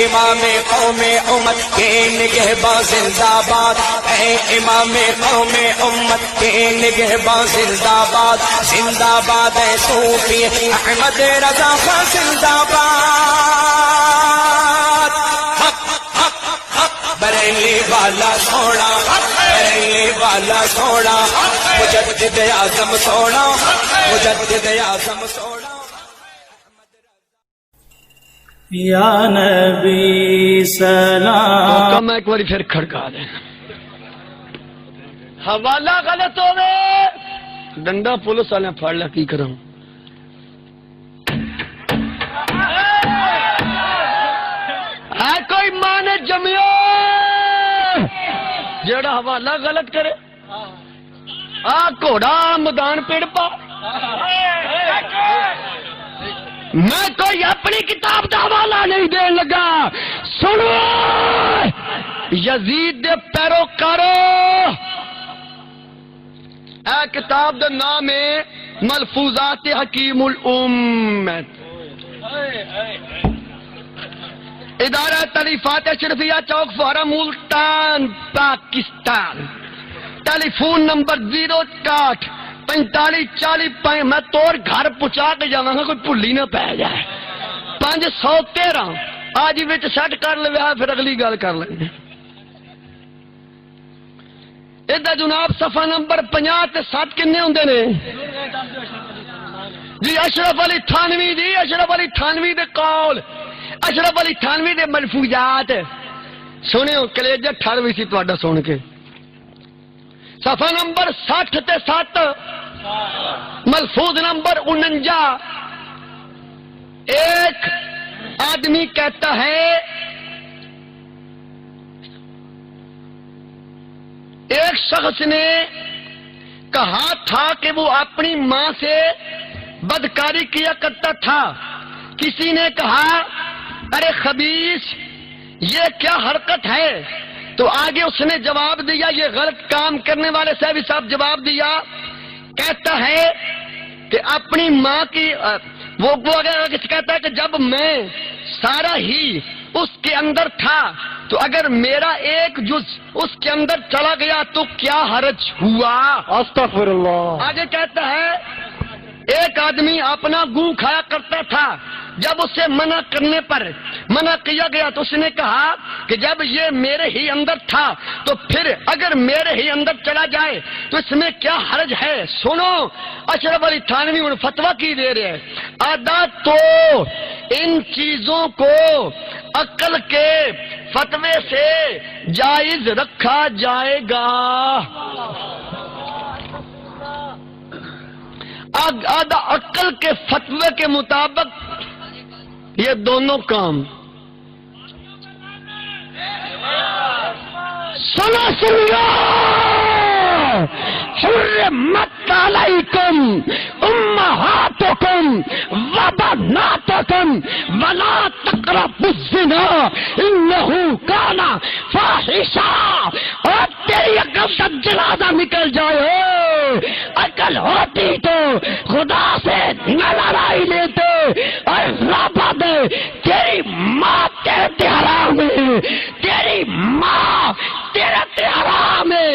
امام قوم امت کے نگہباں زندہ باد، اے امام قوم امت کے نگہباں زندہ باد، زندہ باد ہے صوفی احمد رضا خان زندہ باد، بریلی والا سونا، بریلی والا سونا، مجدد اعظم سونا، مجدد اعظم سونا۔ یا نبی سلام۔ میں ایک بار پھر کھڑکا دیں، حوالہ غلط ہو گئے، ڈنڈا پولیس والے پھاڑ لیا، کی کروں ہے کوئی ماں نے جمیو جڑا حوالہ غلط کرے، آ گھوڑا میدان پیڑ پا، میں کوئی اپنی کتاب کا حوالہ نہیں دین لگا، سنو یزید دے پیروکارو، اے کتاب دا نام ہے ملفوظات حکیم الامت، ادارہ تالیفات اشرفیہ چوک فورا ملتان پاکستان، ٹیلی فون نمبر 0614540، میں توڑ گھر پہنچا کے جاواں گا، کوئی بھلی نہ پی جائے، 513 آج وچ سیٹ کر لیا، پھر اگلی گل کر لیں گے۔ ادھر جناب صفحہ نمبر 50 تے 7 کنے ہوندے نے جی؟ اشرف علی تھانوی جی، اشرف علی تھانوی دے قول، اشرف علی تھانوی دے ملفوظات سنو، کلیجہ ٹھر بھی سی تہاڈا سن کے۔ صفحہ نمبر 60 تے 7 ملفوظ نمبر 49، ایک آدمی کہتا ہے، ایک شخص نے کہا تھا کہ وہ اپنی ماں سے بدکاری کیا کرتا تھا، کسی نے کہا ارے خبیث یہ کیا حرکت ہے، تو آگے اس نے جواب دیا، یہ غلط کام کرنے والے سے بھی صاحب جواب دیا، کہتا ہے کہ اپنی ماں کی وہ کہتا ہے کہ جب میں سارا ہی اس کے اندر تھا تو اگر میرا ایک جز اس کے اندر چلا گیا تو کیا حرج ہوا؟ استغفر اللہ۔ آگے کہتا ہے ایک آدمی اپنا گوں کھایا کرتا تھا، جب اسے منع کرنے پر منع کیا گیا تو اس نے کہا کہ جب یہ میرے ہی اندر تھا تو پھر اگر میرے ہی اندر چلا جائے تو اس میں کیا حرج ہے؟ سنو اشرف علی تھانوی ان فتویٰ کی دے رہے ہیں، ادا تو ان چیزوں کو عقل کے فتوے سے جائز رکھا جائے گا، آدھا عقل کے فتوے کے مطابق یہ دونوں کام۔ سنو حرمت علیکم امہاتکم وبناتکم ولا تقربوا الزنا انہ کان فاحشا، اور تیری عقل کا جنازہ نکل جائے، عقل ہوتی تو خدا سے نہ لڑائی لیتے، اور رابع دے تیری ماں تیرے حرام ہے، تیری ماں تیرے حرام ہے۔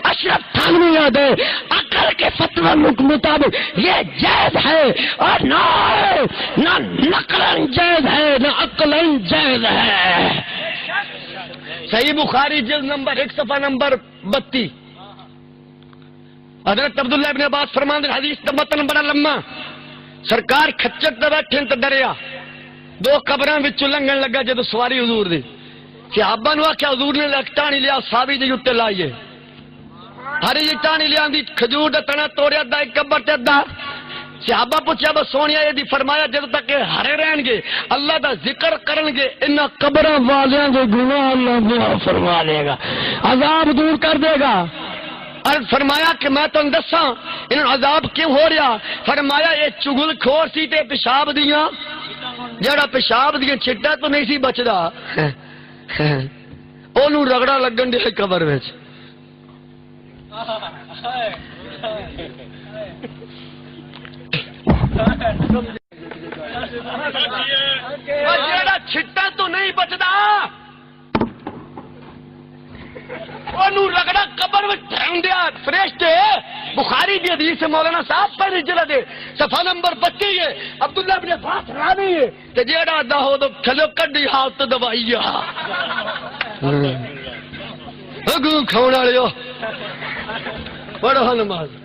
اشرف تھانوی یاد ہے عقل کے فتوی مطابق یہ جائز ہے، اور نہ نقلاً جائز ہے نہ عقلاً جائز ہے۔ صحیح بخاری جلد نمبر 1 صفحہ نمبر 32، حضرت عبداللہ ابن عباس فرماندے حدیث دا متن بڑا لمبا، سرکار کھچر تے بیٹھے تے ڈریا، 2 قبراں وچوں لنگن لگا جدو سواری حضور دی، صحابہ نو آخیا حضور نے ٹانی لیا، صحابی جی اتنے لائیے، ہری جی ٹانی لیا کھجور دا تنا توڑیا دا ایک قبر تے دا، صحابہ پوچھا بس سونیا یہ دی، فرمایا جدو تک ہرے رہن گے اللہ دا ذکر کرن گے انہاں قبراں والیاں دے گناہ اللہ معاف فرما لے گا، عذاب دور کر دے گا۔ اور فرمایا کہ میں تم دساں انہوں عذاب کیوں ہو رہا؟ فرمایا یہ چگل کھور سی تے پیشاب دیاں، جڑا پیشاب دیاں چھٹا تو نہیں سی بچدا، اونوں رگڑا لگن دے قبر وچ۔ جڑا چھٹا تو نہیں بچدا فرشتے بخاری کی حدیث سے مولانا صاحب پہلی جلد ہے صفحہ نمبر 25 ہے عبداللہ ابن عباس راوی ہے کہ جیڑا دا ہو تو کھلو کڈی ہاتھ دوائی اگوں کھاؤن والے پڑھو نماز